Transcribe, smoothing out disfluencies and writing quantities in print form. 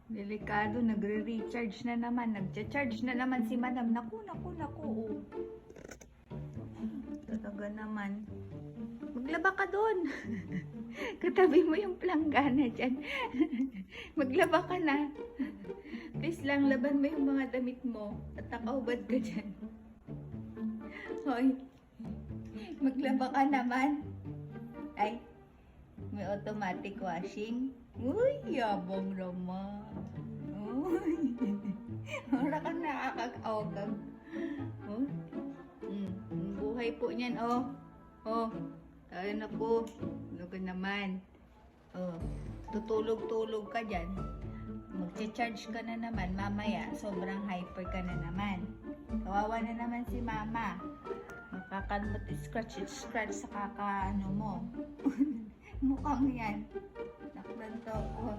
Delikado, nagre-recharge na naman. Nagcha-charge na naman si madam. Naku. Oh. Talaga naman. Maglaba ka doon. Katabi mo yung planggana dyan. Maglaba ka na. Please lang, laban mo yung mga damit mo. At nakaubad ka dyan. Hoy. Maglaba ka naman. Ay. May automatic washing. Uy, yabang naman. Uy. Wala kang nakakag-awagag. Oh. Ang buhay po niyan, oh. Oh. Tayo na po. Ano ka naman? Oh. Tutulog-tulog ka dyan. Magcha-charge ka na naman. Mamaya, sobrang hyper ka na naman. Kawawa na naman si mama. Makakalmot scratch sa kakaano mo. Mukhang yan. Naklanto ko.